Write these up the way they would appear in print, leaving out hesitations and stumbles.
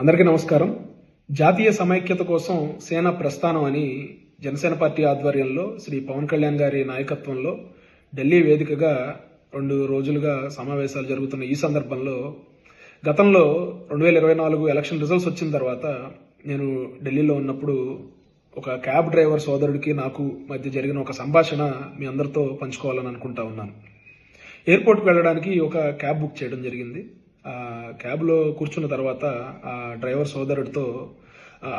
అందరికీ నమస్కారం. జాతీయ సమైక్యత కోసం సేన ప్రస్థానం అని జనసేన పార్టీ ఆధ్వర్యంలో శ్రీ పవన్ కళ్యాణ్ గారి నాయకత్వంలో ఢిల్లీ వేదికగా 2 రోజులుగా సమావేశాలు జరుగుతున్న ఈ సందర్భంలో గతంలో 2024 ఎలక్షన్ రిజల్ట్స్ వచ్చిన తర్వాత నేను ఢిల్లీలో ఉన్నప్పుడు ఒక క్యాబ్ డ్రైవర్ సోదరుడికి నాకు మధ్య జరిగిన ఒక సంభాషణ మీ అందరితో పంచుకోవాలని అనుకుంటా ఉన్నాను. ఎయిర్పోర్ట్కి వెళ్ళడానికి ఒక క్యాబ్ బుక్ చేయడం జరిగింది. క్యాబ్లో కూర్చున్న తర్వాత ఆ డ్రైవర్ సోదరుడితో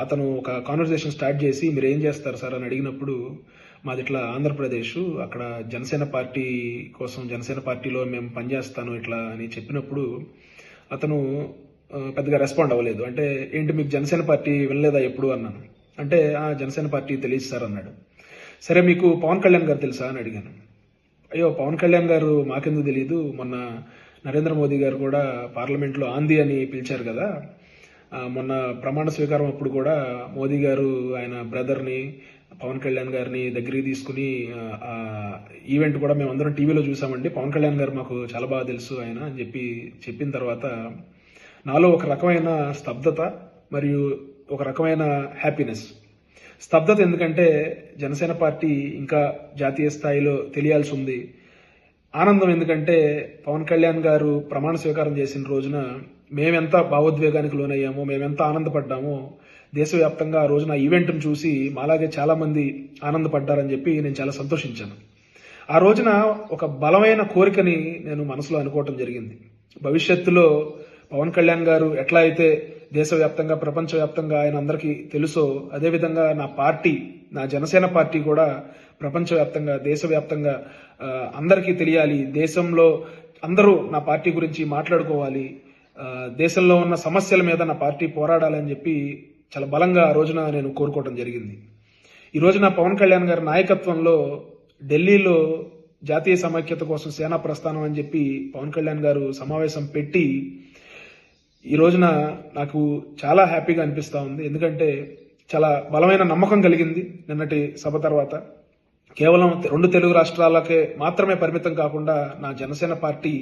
అతను ఒక కాన్వర్సేషన్ స్టార్ట్ చేసి మీరు ఏం చేస్తారు సార్ అని అడిగినప్పుడు మాది ఇట్లా ఆంధ్రప్రదేశ్, అక్కడ జనసేన పార్టీ కోసం జనసేన పార్టీలో మేము పనిచేస్తాను ఇట్లా అని చెప్పినప్పుడు అతను పెద్దగా రెస్పాండ్ అవ్వలేదు. అంటే ఏంటి మీకు జనసేన పార్టీ వినలేదా ఎప్పుడు అన్నాను. అంటే జనసేన పార్టీ తెలియదు సార్ అన్నాడు. సరే మీకు పవన్ కళ్యాణ్ గారు తెలుసా అని అడిగాను. అయ్యో పవన్ కళ్యాణ్ గారు మాకెందుకు తెలియదు, మొన్న నరేంద్ర మోదీ గారు కూడా పార్లమెంట్లో ఆందీ అని పిలిచారు కదా, మొన్న ప్రమాణ స్వీకారం అప్పుడు కూడా మోదీ గారు ఆయన బ్రదర్ని పవన్ కళ్యాణ్ గారిని దగ్గరికి తీసుకుని ఈవెంట్ కూడా మేమందరం టీవీలో చూసామండి, పవన్ కళ్యాణ్ గారు మాకు చాలా బాగా తెలుసు ఆయన అని చెప్పిన తర్వాత నాలో ఒక రకమైన స్తబ్దత మరియు ఒక రకమైన హ్యాపీనెస్. స్తబ్దత ఎందుకంటే జనసేన పార్టీ ఇంకా జాతీయ స్థాయిలో తెలియాల్సి ఉంది. ఆనందం ఎందుకంటే పవన్ కళ్యాణ్ గారు ప్రమాణ స్వీకారం చేసిన రోజున మేమెంత భావోద్వేగానికి లోనయ్యామో, మేమెంత ఆనందపడ్డామో దేశవ్యాప్తంగా ఆ రోజున ఈవెంట్ను చూసి మాలాగే చాలా మంది ఆనందపడ్డారని చెప్పి నేను చాలా సంతోషించాను. ఆ రోజున ఒక బలమైన కోరికని నేను మనసులో అనుకోవటం జరిగింది. భవిష్యత్తులో పవన్ కళ్యాణ్ గారు ఎట్లా అయితే దేశవ్యాప్తంగా ప్రపంచవ్యాప్తంగా ఆయన అందరికీ తెలుసో అదేవిధంగా నా పార్టీ, నా జనసేన పార్టీ కూడా ప్రపంచవ్యాప్తంగా దేశవ్యాప్తంగా అందరికీ తెలియాలి, దేశంలో అందరూ నా పార్టీ గురించి మాట్లాడుకోవాలి, దేశంలో ఉన్న సమస్యల మీద నా పార్టీ పోరాడాలని చెప్పి చాలా బలంగా ఆ రోజున నేను కోరుకోవడం జరిగింది. ఈ రోజున పవన్ కళ్యాణ్ గారి నాయకత్వంలో ఢిల్లీలో జాతీయ సమైక్యత కోసం సేనా ప్రస్థానం అని చెప్పి పవన్ కళ్యాణ్ గారు సమావేశం పెట్టి ఈ రోజున నాకు చాలా హ్యాపీగా అనిపిస్తూ ఉంది. ఎందుకంటే చాలా బలమైన నమ్మకం కలిగింది నిన్నటి సభ తర్వాత. కేవలం 2 తెలుగు రాష్ట్రాలకే మాత్రమే పరిమితం కాకుండా నా జనసేన పార్టీ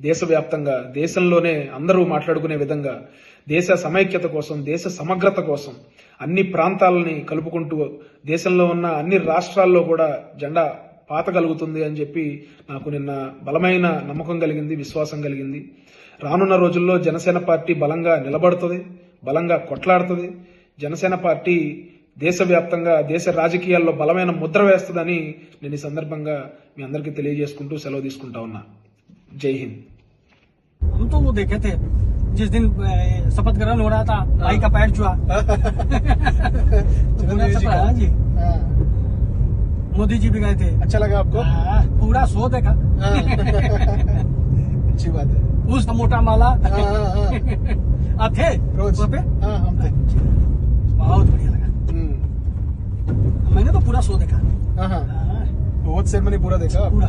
దేశవ్యాప్తంగా దేశంలోనే అందరూ మాట్లాడుకునే విధంగా దేశ సమైక్యత కోసం, దేశ సమగ్రత కోసం అన్ని ప్రాంతాలని కలుపుకుంటూ దేశంలో ఉన్న అన్ని రాష్ట్రాల్లో కూడా జెండా పాతగలుగుతుంది అని చెప్పి నాకు నిన్న బలమైన నమ్మకం కలిగింది, విశ్వాసం కలిగింది. రానున్న రోజుల్లో జనసేన పార్టీ బలంగా నిలబడుతుంది, బలంగా కొట్లాడుతుంది. జనసేన పార్టీ దేశవ్యాప్తంగా దేశ రాజకీయాల్లో బలమైన ముద్ర వేస్తుందని నేను ఈ సందర్భంగా మీ అందరికీ తెలియజేసుకుంటూ సెలవు తీసుకుంటా ఉన్నా. జై హింద్. हम तो वो देखे थे जिस दिन शपथ ग्रहण हो रहा था, भाई का पैर छुआ। जी मोदी जी भी गए थे। अच्छा लगा आपको? पूरा शो देखा। अच्छी बात है। उस मोटा माला आप थे रोज वहाँ पे? हम थे। बहुत बढ़िया लगा। मैंने तो पूरा शो देखा। बहुत सेरेमनी पूरा देखा।